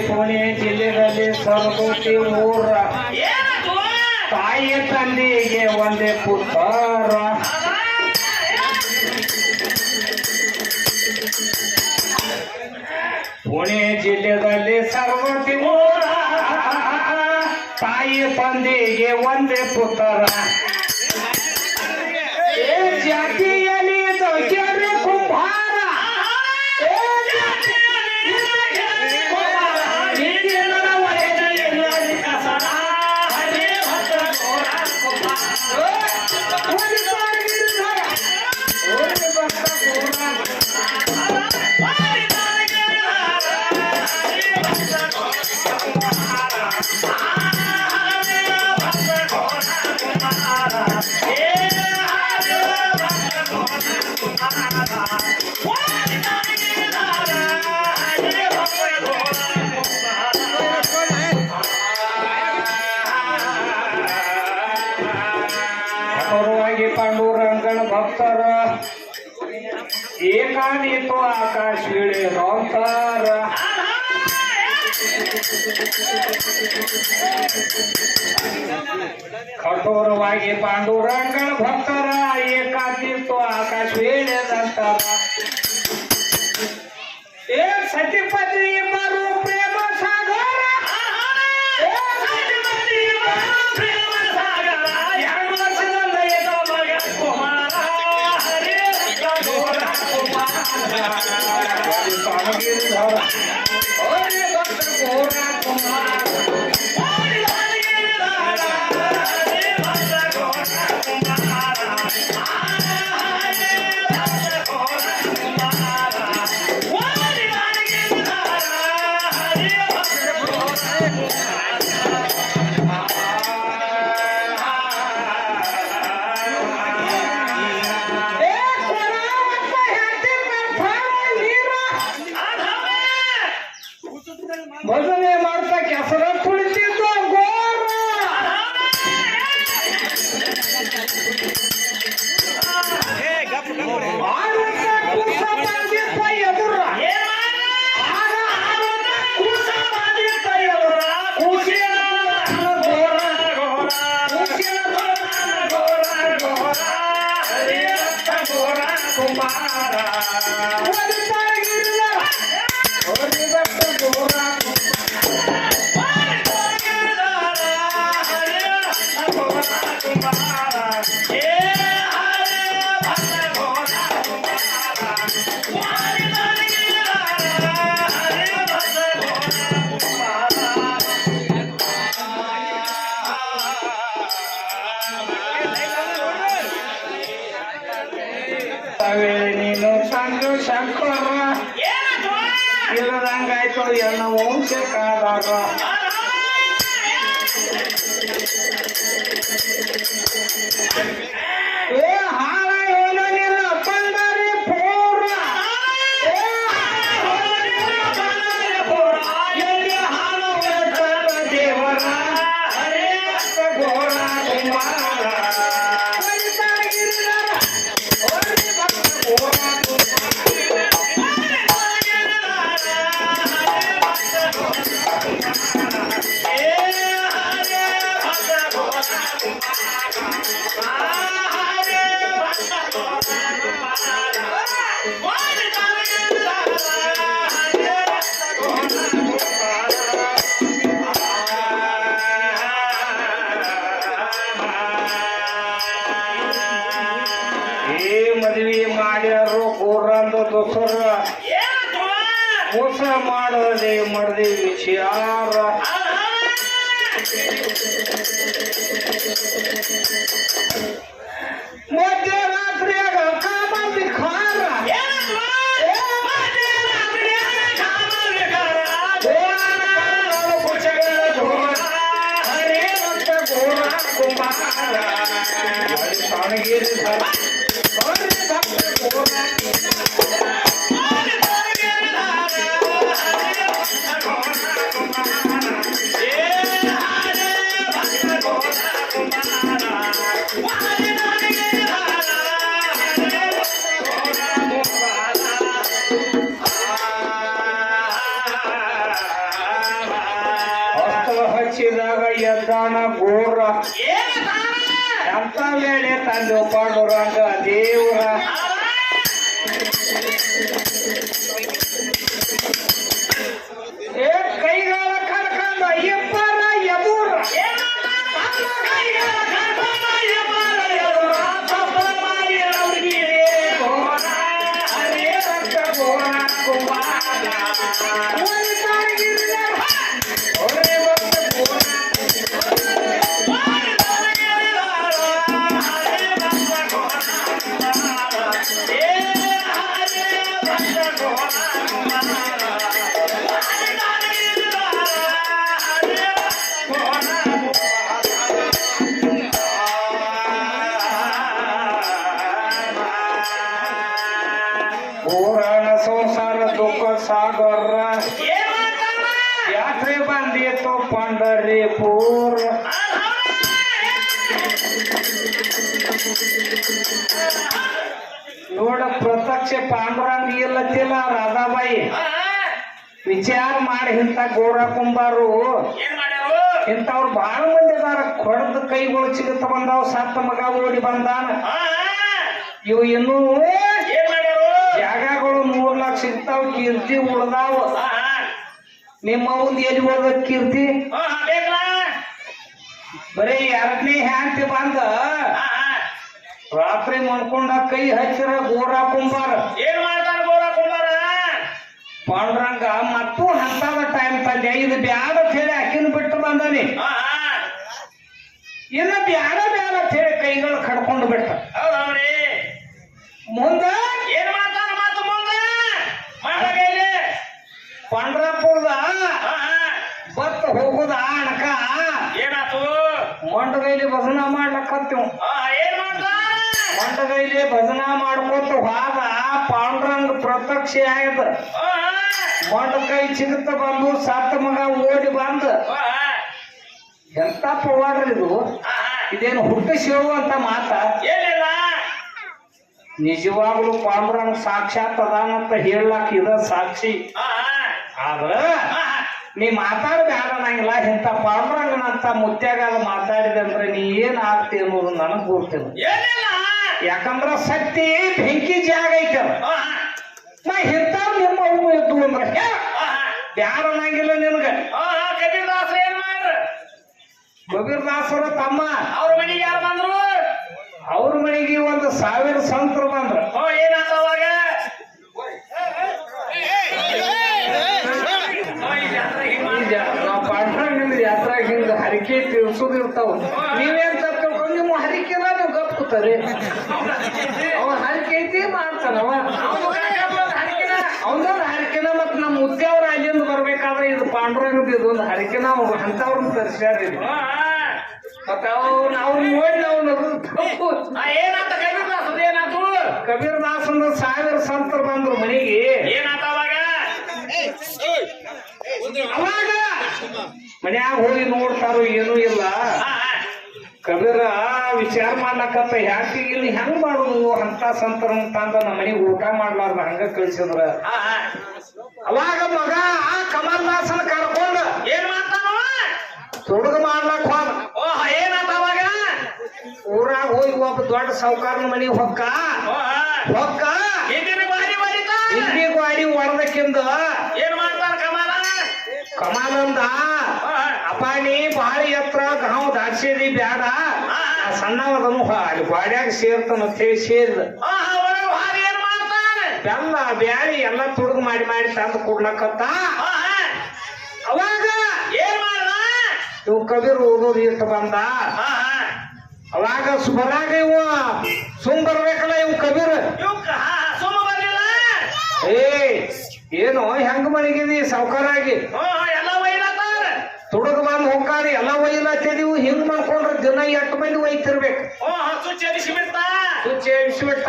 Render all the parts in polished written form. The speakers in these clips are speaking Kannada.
ಪುಣೆ ಜಿಲ್ಲೆಯಲ್ಲಿ ಸರಸ್ವತಿ ಊರ ತಾಯಿ ತಂದೆಗೆ ಒಂದೇ ಪುತ್ರ. ಪುಣೆ ಜಿಲ್ಲೆಯಲ್ಲಿ ಸರಸ್ವತಿ ಊರ ತಾಯಿ ತಂದೆಗೆ ಒಂದೇ ಪುತ್ರ. ಜಾತಿಯಲ್ಲಿ ದೊಡ್ಡ ಕುಂಭಾರ ಪಾಂಡುರಂಗನ ಭಕ್ತರ ಏಕಾನಿತು ಆಕಾಶ ಇಳಿರೋಂತಾರ. ಕಠೋರವಾಗಿ ಪಾಂಡುರಂಗನ ಭಕ್ತರ ಏಕಾಂತಿತ್ತು ಆಕಾಶ ಇಳಿದಂತಾರ. ಸತಿಪತಿ ಮರು ಪ್ರೇಮ ಸಾಗರ ಭಜನೆ ಮಾಡ್ತಾ ಕೆಸರ ತುಳಿತಿದ್ದು ಗೋರ. ನೀನು ಸಂಜು ಶಂಕರ ಇಲ್ಲದಂಗಾಯ್ತು ಎಲ್ಲ ವಂಶಕ್ಕಾದಾಗ. ಹಾಳ ಹೇಳಲಿಲ್ಲ ಪಂಡರಿ ಪೂರ ಎಲ್ಲಿ ಹಾಳ ದೇವರ ಹರೇ ಘೋರ ಕುಮಾರ. ಮದುವೆ ಮಾಡ್ಯಾರು ಊರಂದು ದೊಸರ ಮೋಸ ಮಾಡದೆ ಮಡದಿ ವಿಚಾರ. ಮಧ್ಯರಾತ್ರಿಯಾಗ ಕಾಮಂದಿ ಖಾರ ಕುಮಾರ ಸಾಣಗೇರಿ ಹಚ್ಚಿದಾಗ ಎದ್ದಾನ ಗೋರ ಎಂತ ವೇಳೆ ತಂದೆ ಪಾಂಡುರಂಗ ದೇವರ ಕೈಗಾಲ ಕರ್ಕಂದ ಇಬ್ಬರ ಎದುರ ಪುರಾಣ ಸಂಸಾರ ದುಃಖ ಸಾಗರ ಯಾತ್ರೆ ಬಂದಿತ್ತು ಪಂಡರಿಪುರ ನೋಡ ಪ್ರತ್ಯಕ್ಷ ಪಾಂಡುರಂಗ ಇಲ್ಲತ್ತಿಲ್ಲ ರಾಧಾಬಾಯಿ ವಿಚಾರ ಮಾಡಿ ಇಂಥ ಗೋರ ಕುಂಬಾರು ಇಂಥವ್ರು ಬಹಳ ಮಂದಿ ಅದಾರ ಕೊಡದ ಕೈಗಳು ಸಿಗುತ್ತ ಬಂದಾವ ಸತ್ತ ಮಗ ಓಡಿ ಬಂದಾನ ಇವು ಇನ್ನೂ ಜಾಗಗಳು 3 ಲಕ್ಷ ಸಿಗ್ತಾವ ಕೀರ್ತಿ ಉಳ್ದಾವ ನಿಮ್ಮ ಒಂದು ಎಲ್ಲಿ ಹೋದ ಕೀರ್ತಿ ಬರೀ 2ನೇ ಹ್ಯಾಂತಿ ಬಂದ ರಾತ್ರಿ ಮನ್ಕೊಂಡ ಕೈ ಹಚ್ಚಿರ ಗೋರ ಕುಂಬಾರ ಏನ್ ಮಾಡ್ತಾರ ಗೋರ ಕುಂಬಾರ ಪಾಂಡುರಂಗ ಮತ್ತು ಹಂತದ ಟೈಮ್ ತಂದೆ ಇದು ಬ್ಯಾಡ ಅಂತ ಹೇಳಿ ಅಕ್ಕಿನ ಬಿಟ್ಟು ಬಂದಾನಿ ಇನ್ನು ಬ್ಯಾಡ ಬ್ಯಾಡ ಅಂತ ಹೇಳಿ ಕೈಗಳು ಕಡ್ಕೊಂಡು ಬಿಟ್ಟ ಹೌದವ್ರಿ ಮುಂದ ಏನ್ ಮಾಡ್ತಾರ ಮತ್ತ ಮುಂದ ಮಾಡಗೈಲಿ ಪಂಡ್ರಾಪುರದ ಬತ್ತ ಹೋಗುದ ಅಣಕ ಏನಾತು ಮಂಡಗೈಲಿ ಭಜನಾ ಮಾಡ್ಲಕ್ಕತ್ತೀವ್ ಏನ್ ಮಾಡ್ತಾರ ಮಂಡಗೈಲಿ ಭಜನಾ ಮಾಡ್ಕೋತ ಹೋದ ಪಾಂಡುರಂಗ ಪ್ರತ್ಯಕ್ಷ ಆಗ್ಯದ ಮಂಡ ಕೈ ಚಿಗುತ್ತ ಬಂದು ಸತ್ತ ಮಗ ಓಡಿ ಬಂದ ಎಂತ ಪವಾಡ್ರಿ ಇದು ಇದೇನು ಹುಟ್ಟಿಸಿವು ಅಂತ ಮಾತ ಏನಿಲ್ಲ ನಿಜವಾಗ್ಲೂ ಪಾಂಡುರಂಗ ಸಾಕ್ಷಾತ್ ಅದಾನಂತ ಹೇಳಕ್ ಇದ ಸಾಕ್ಷಿ ಆದ್ರ ನೀ ಮಾತಾಡಬೇಡ ನಂಗಿಲ್ಲ ಇಂಥ ಪಾಂಡುರಂಗನಂತ ಮುತ್ಯಾಗಾಲ ಮಾತಾಡಿದೆ ಅಂದ್ರೆ ನೀ ಏನ್ ಆಗ್ತಿ ಅನ್ನೋದು ನನಗ್ ಗೊತ್ತಿಲ್ಲ ಯಾಕಂದ್ರ ಸತ್ತಿ ಬೆಂಕಿ ಜಾಗ ಐತಲ್ಲ ನಾ ಇಂಥವ್ ನಿಮ್ಮ ಅವು ಎದ್ದು ಅಂದ್ರೆ ಬ್ಯಾಡ ಅನ್ನಂಗಿಲ್ಲ ನಿನಗ ಕಬೀರ್ದಾಸರು ಏನ್ ಮಾಡ್ರ ಕಬೀರ್ದಾಸರ ತಮ್ಮ ಅವ್ರ ಮನೆಗೆ ಯಾರು ಬಂದ್ರು ಅವ್ರ ಮನೆಗೆ 1000 ಸಂತರು ಬಂದ್ರ ಏನಾತ ಅವಾಗ ಪಾಂಡುರಂಗನ ಯಾತ್ರಾಗ ಹಿಂಗ ಹರಿಕೆ ತೀರ್ಸೋದಿರ್ತಾವ ನೀವೇನ್ ತಿಳ್ಕೊಂಡು ನಿಮ್ಮ ಹರಿಕೆಲ್ಲ ನೀವು ಗಪ್ತಾರೆ ಅವ ಹರಿಕೆ ಐತಿ ಮಾಡ್ತಾನವ ಅವನೊಂದು ಹರಿಕೆನ ಮತ್ ನಮ್ಮ ಮುತ್ಯಾವ್ರ ಅಲ್ಲಿಂದ ಬರ್ಬೇಕಾದ್ರೆ ಇದು ಪಾಂಡುರಂಗದ ಇದೊಂದು ಹರಿಕೆನ ಅಂತವ್ರನ್ನ ತರಿಸ್ಯಾರಿದ್ವಿ ಮತ್ತ ಅವ್ನ ನೋಡಿ ನಾವು ಏನಾತ ಕಬೀರ್ದಾಸರು ಏನಾತು ಕಬೀರ್ದಾಸಂದ 1000 ಸಂತರು ಬಂದ್ರು ಮನೆಗೆ ಏನಾತ ಅವಾಗ ಮನ್ಯಾಗ ಹೋಗಿ ನೋಡ್ತಾರೋ ಏನೂ ಇಲ್ಲ ಕಬೀರ ವಿಚಾರ ಮಾಡ್ಲಕತ್ತ ಯಾಕೆ ಇಲ್ಲಿ ಹೆಂಗ್ ಮಾಡುದು ಅಂತ ಸಂತರ ತಂದ ನಮ್ಮ ಮನೆಗೆ ಊಟ ಮಾಡ್ಲಾರ್ದ ಹಂಗ ಕಳಿಸಿದ್ರ ಅವಾಗ ಮಗ ಆ ಕಮಲ್ದಾಸನ ಕರ್ಕೊಂಡ ಏನ್ ಮಾಡ್ತಾನ ತೊಡಗ ಮಾಡ್ಲಕ್ ಹೋದ ಏನಾತ ಅವಾಗ ಊರಾಗ ಹೋಗಿ ಒಬ್ಬ ದೊಡ್ಡ ಸಾವುಕಾರನ ಮನೆಗೆ ಹೊಕ್ಕ ಹಿಂದಿ ಗಾಡಿ ಹೊಡೆದಕ್ಕಿಂದ ಏನ್ ಮಾಡ್ತಾರ ಕಮಾಲಂದ ಅಪಾನಿ ಬಾಳ ಎತ್ತರ ಗಾವ್ ದಾಡ್ಸಿದಿ ಬ್ಯಾಡ ಸಣ್ಣವದನು ಅಲ್ಲಿ ಗಾಡ್ಯಾಗ ಸೇರ್ತಾನ ಸೇರಿದ ಏನ್ ಮಾಡ್ತಾನ ಬೆಲ್ಲ ಬ್ಯಾಳಿ ಎಲ್ಲ ತುಡುಗು ಮಾಡಿ ತಂದು ಕೊಡ್ಲಕತ್ತ ಅವಾಗ ಏನ್ ಮಾಡ್ದ ಇವ್ ಕಬೀರ್ ಓದೋದು ಇಟ್ಟು ಬಂದ ಅವಾಗ ಬರಾಗ ಇವ ಸುಮ್ ಬರ್ಬೇಕಲ್ಲ ಇವ್ ಕಬೀರ್ ಸುಮ್ಮ ಬರ್ಲಿಲ್ಲ ಏನು ಹೆಂಗ ಮನೆಗಿದಿ ಸಾವುಕಾರಾಗಿ ಎಲ್ಲ ಒಯ್ಲತ್ತಾರ ತುಡುಗ ಬಂದ್ ಹೋಗ್ಕಾರಿ ಎಲ್ಲ ಒಯ್ಲಾತಿದೀವು ಹಿಂಗ್ ಮಾಡ್ಕೊಂಡ್ರೆ ದಿನ 8 ಮಂದಿ ಒಯ್ತಿರ್ಬೇಕು ಓ ಹಸು ಚೇರಿಸಿ ಬಿಡ್ತಾ ಸುಚ್ಚಿ ಎಬ್ಸಿಬಿಟ್ಟ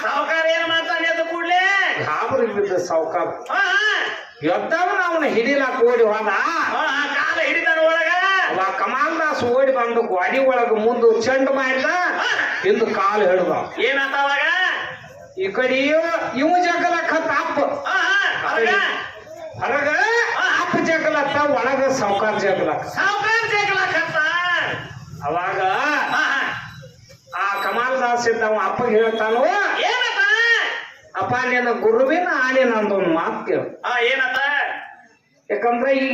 ಸಾವುಕಾರ ಏನ್ ಮಾಡ್ತಾನೆ ಅದು ಕೂಡ್ಲೆ ಗಾಬರಿ ಬಿದ್ದ ಸಾವುಕಾರ ಎದ್ದಾವ ಅವನ ಹಿಡಿಲಾಕ ಓಡಿ ಹೋದ ಕಾಲ ಹಿಡಿತಾನ ಒಳಗ ಅವ ಕಮಾಲ್ದಾಸ್ ಓಡಿ ಬಂದು ಗಾಡಿ ಒಳಗ ಮುಂದೆ ಚೆಂಡ್ ಮಾಡಿದ ಹಿಂದ ಕಾಲು ಹಿಡ್ದ ಏನಾತ ಅವಾಗ ಈ ಕಡೆ ಇವ ಜಗಲಕ್ಕ ಅಪ್ಪ ಹೊರಗ ಅಪ್ಪ ಜಗಲತ್ತ ಒಳಗ ಸಾವುಕಾರ ಜಗಲಕ್ಕ ಸಾವುಕಾರ ಜಗಳಕತ್ತ ಅವಾಗ ಆ ಕಮಾಲ್ದಾಸ್ ಇದ್ದವ ಅಪ್ಪಗೆ ಹೇಳ್ತಾನು ಏನತ್ತ ಅಪ್ಪ ನಿನ್ನ ಗುರುವಿನ ಆಣೆ ನಂದೊಂದು ಮಾತು ಕೇಳು ಏನತ್ತ ಯಾಕಂದ್ರೆ ಈ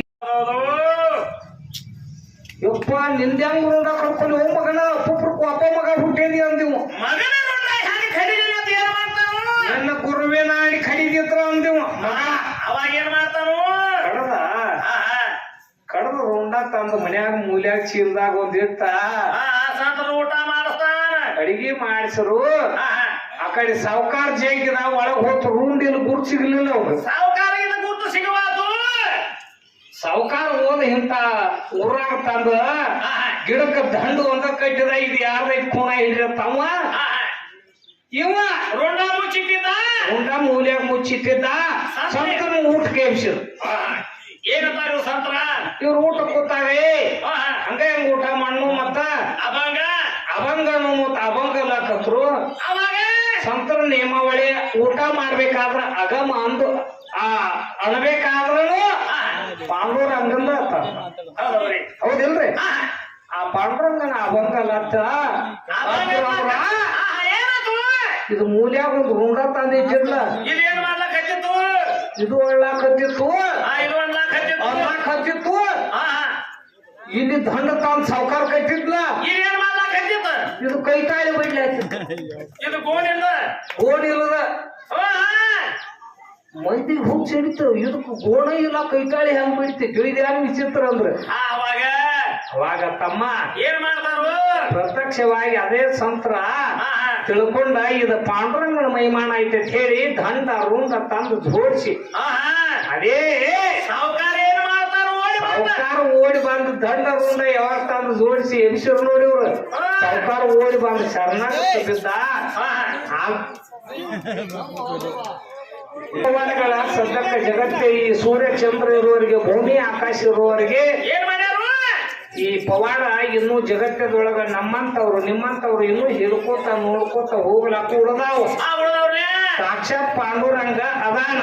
ಯಪ್ಪ ನಿಂದ್ಯಾಂಗ ರುಂಡ ಕರ್ಕೊಂಡು ಹೋಗ್ ಮಗನ ಅಪ್ಪುಪ್ರಕ್ಕೂ ಅಪ್ಪ ಮಗ ಹುಟ್ಟೇದಿ ಅಂದಿವು ಮಗನ ರುಂಡ ಹೆಂಗ್ ಕಡಿದೀನಿ ಅಂತ ಏನ್ ಮಾಡ್ತಾನು ನನ್ನ ಗುರುವಿನ ಆಣಿ ಖರೀದಿತ್ರ ಅಂದಿವು ಮಗ ಅವಾಗ ಏನ್ ಮಾಡ್ತಾನು ಕಡದ ರುಂಡ ತಂದು ಮನ್ಯಾಗ ಮೂಲ್ಯಾಗ ಚೀಲ್ದಾಗ ಒಂದಿಟ್ಟ ಸಂತರ ಊಟ ಮಾಡಿಸ್ತಾನ ಅಡಿಗೆ ಮಾಡಿಸರು ಆ ಕಡೆ ಸಾವುಕಾರ ಜೇಗಿದ ಒಳಗ್ ಹೋತು ರೂಂಡಿಲ್ ಗುರು ಸಿಗ್ಲಿಲ್ಲ ಅವ್ರು ಸಾವುಕಾರಗಿಂದ ಗುರ್ತು ಸಿಗುವಾತು ಸಾವುಕಾರ ಹೋದ ಇಂತ ಊರಾಗ ತಂದ ಗಿಡಕ್ಕ ದಂಡು ಒಂದ ಕಟ್ಟಿದ ಇದು ಯಾರ್ದೈತ್ ಕೋಣ ಹಿಡಿಯತ್ತವ ಇವ ರುಂಡ ಮುಚ್ಚಿಟ್ಟಿದ್ದ ರುಂಡ ಮೂಲ್ಯಾಗ ಮುಚ್ಚಿಟ್ಟಿದ್ದ ಸಂತನ ಊಟ ಕೇಳಿಸಿದ್ರು ಏನಂತಾರ ಸಂತರ ಇವ್ರು ಊಟ ಕೂತಾವೆ ಹಂಗ ಹೆಂಗ ಊಟ ಮಣ್ಣು ಮತ್ತ ಅಭಂಗ ಅಭಂಗನು ಮತ್ತ ಅಭಂಗಲಕತ್ರು ಅವಾಗ ಸಂತರ ನಿಯಮಾವಳಿ ಊಟ ಮಾಡ್ಬೇಕಾದ್ರ ಅಗಮ ಅಂದು ಆ ಅಣಬೇಕಾದ್ರೂ ಪಾಂಡುರಂಗಂದ ಹೌದೌದ್ರಿ ಹೌದಿಲ್ರಿ ಆ ಪಾಂಡುರಂಗನ ಅಭಂಗಲತ್ತ ಏನಾತು ಇದು ಮೂಲ್ಯಾಗ ಒಂದು ರುಂಡ ತಂದಿಟ್ಟಿರ್ಲ ಇದೇನ್ ಮಾಡ್ಲಕತ್ತಿತ್ತು ಇದು ಒಳ್ಳಾಕತ್ತಿತ್ತು ಇದು ಮಾಡ್ಲಕತ್ತಿತ್ತು ಹತ್ತಿತ್ತು ಇಲ್ಲಿ ದಂಡ ತಂದ್ ಸಾವುಕಾರ ಕಟ್ಟಿದ್ಲ ಇದೇನ್ ಮಾಡ್ಲಕತ್ತಿತ್ತು ಇದು ಕೈ ಕಾಯಿ ಬಿಡ್ಲಾಯ್ತು ಇದು ಗೋಣಿಲ್ಲ ಗೋಣಿಲ್ಲದ ಮಂದಿ ಹುಚ್ಚ ಹಿಡಿತು ಇದಕ್ಕೆ ಗೋಣ ಇಲ್ಲ ಕೈಕಾಳಿ ಹೆಂಗ್ ಬಿಡ್ತಿ ತಿಳಿದ ಹೆಂಗ್ ವಿಚಿತ್ರ ಅಂದ್ರ ಅವಾಗ ಅವಾಗ ತಮ್ಮ ಏನ್ ಮಾಡ್ತಾರು ಪ್ರತ್ಯಕ್ಷವಾಗಿ ಅದೇ ಸಂತ್ರ ತಿಳ್ಕೊಂಡ ಇದು ಪಾಂಡುರಂಗನ ಮೈಮಾನ ಐತೆ ಹೇಳಿ ದಂಡ ರುಂಡ ತಂದು ಜೋಡಿಸಿ ಅದೇ ಸಾವುಕಾರ ಏನ್ ಮಾಡ್ತಾರು ಸಾವುಕಾರ ಓಡಿ ಬಂದು ದಂಡ ರುಂಡ ಯಾವಾಗ ತಂದು ಜೋಡಿಸಿ ಎಬ್ಸಿರು ನೋಡಿ ಇವ್ರು ಸಾವುಕಾರ ಓಡಿ ಬಂದು ಶರಣಾಗತಿ ಬಿದ್ದ ಭಗವಾನ್ಗಳ ಸದ್ಯಕ್ಕೆ ಜಗತ್ತೆ ಈ ಸೂರ್ಯ ಚಂದ್ರ ಇರುವವರಿಗೆ ಭೂಮಿ ಆಕಾಶ ಇರುವವರಿಗೆ ಏನ್ ಮಾಡ್ಯಾರು ಈ ಪವಾಡ ಇನ್ನೂ ಜಗತ್ತದೊಳಗ ನಮ್ಮಂತವ್ರು ನಿಮ್ಮಂತವ್ರು ಇನ್ನೂ ಹಿಡ್ಕೋತ ನೋಡ್ಕೋತ ಹೋಗ್ಲಾಕ ಉಳ್ದಾವು ಸಾಕ್ಷಾತ್ ಪಾಂಡುರಂಗ ಅದಾನ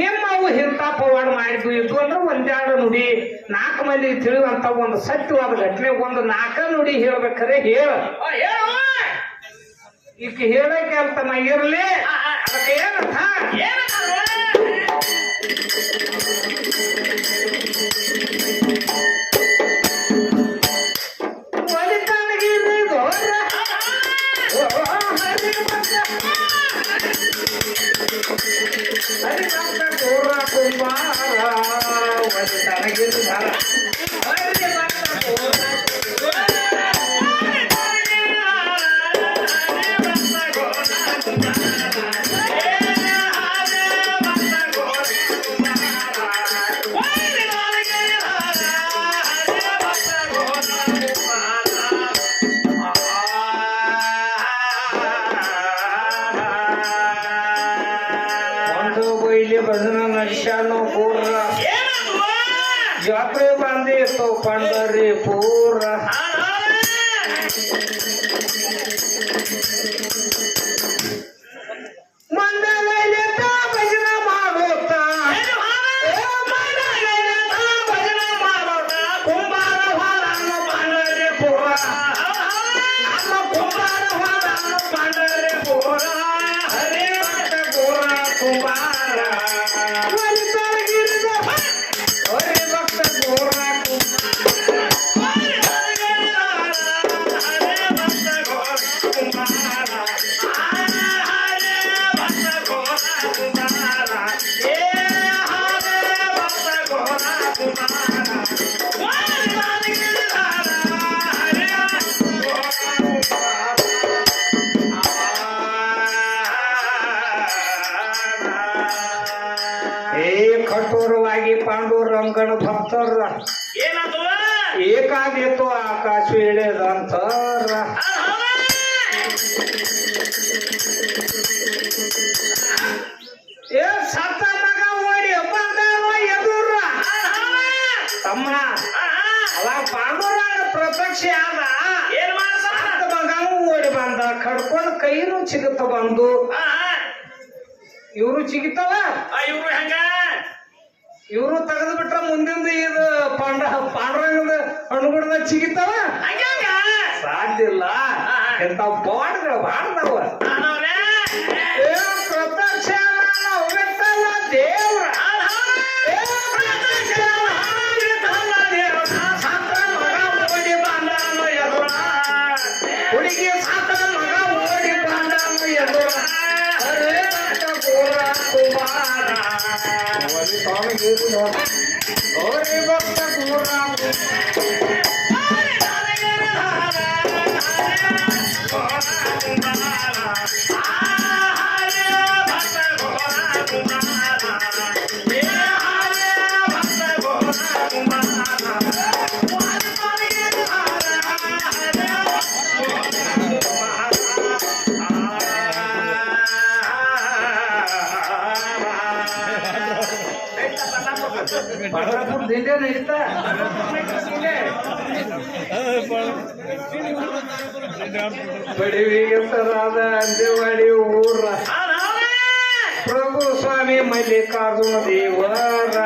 ನಿಮ್ಮವು ಇಂಥ ಪವಾಡ ಮಾಡಿದ್ವು ಇದು ಅಂದ್ರೆ ಒಂದೆರಡು ನುಡಿ 4 ಮಂದಿ ತಿಳಿಯುವಂತ ಒಂದು ಸತ್ಯವಾದ ಘಟನೆ ಒಂದು 4 ನುಡಿ ಹೇಳ್ಬೇಕಾರೆ ಹೇಳ ಈಗ ಹೇಳಕ್ಕೆ ಅಂತ ನಾ ಇರ್ಲಿ ಅದಕ್ಕೆ ಏನಂತ ಭಜನ ನಡ್ಸ್ಯಾನು ಪೂರ ಜಾತ್ರೆ ಬಂದಿತ್ತು ಪಂಡರಿ ಪೂರ ಮಂಡಲೈಲಿದ್ದ ಭಜನ ಮಾಡುತ್ತ ಭಜನ ಮಾಡುತ್ತ ಕುಂಬಾರ ಹೊಲನ್ನು ಪಂಡರಿ ಪೂರ ನಮ್ಮ ಕುಂಬಾರ ಹೊಲನ್ನು ಪಂಡರಿ ಪೂರ ಹರೇ ಪೂರ ಕುಂಬಾರ ಭಕ್ತ ರಂಗನ ಭಕ್ತರ ಏನಾತು ಏಕಾದೇತು ಆಕಾಶ ಇಳಿದಂತರ ಏ ಸತ್ತ ಮಗ ಓಡಿ ಬಂದವ ಎದುರ ತಮ್ಮ ಅವ ಪಾಂಡುರಂಗ ಪ್ರತ್ಯಕ್ಷ ಆದ ಏನ್ ಮಾಡ್ತಾನ ಸತ್ತ ಮಗನೂ ಓಡಿ ಬಂದ ಕಡ್ಕೊಂಡು ಕೈನು ಚಿಗುತ್ತ ಬಂದು ಇವ್ರು ಚಿಗಿತವ ಇವ್ರು ಹೆಂಗ ಇವ್ರು ತೆಗೆದು ಬಿಟ್ರ ಮುಂದಿಂದ ಇದು ಪಾಂಡುರಂಗದ ಹಣ್ಣುಗುಡ್ದ ಚಿಗಿತಾವ ಹಂಗ ಸಾಧ್ಯ ಇಲ್ಲ ಎಂತ ಬಾಡ್ಗಳು ಬಾಡ್ದವ ಏ ಪ್ರತ್ಯಕ್ಷ ನಾವು ಬಿಟ್ಟಲ್ಲ ದೇವ್ರ ಏ ಪ್ರತ್ಯಕ್ಷ ನಾವು ಬಿಟ್ಟಲ್ಲ ದೇವ್ರ. ಸತ್ತ ಮಗ ಓಡಿ ಬಂದನು ಎದುರ ಹುಡುಗಿ ಸತ್ತ ಮಗ ಓಡಿ ಬಂದನು ಎದುರ ಅರೇ ಭಕ್ತ ಗೋರ ಕುಮಾರ ಒಲಿ ಸ್ವಾಮಿ ಗೀತು ನೋಡಿ ಓರಿ ಭಕ್ತ ಗೋರ ಪಂಡ್ರಾಪುರ ದಿಂಡೇನ ಇತ್ತ ಬಡಿವಿಗೆಂತರಾದ ಅಂಜವಾಡಿ ಊರ ಪ್ರಭು ಸ್ವಾಮಿ ಮಲ್ಲಿಕಾರ್ಜುನ ದೇವರ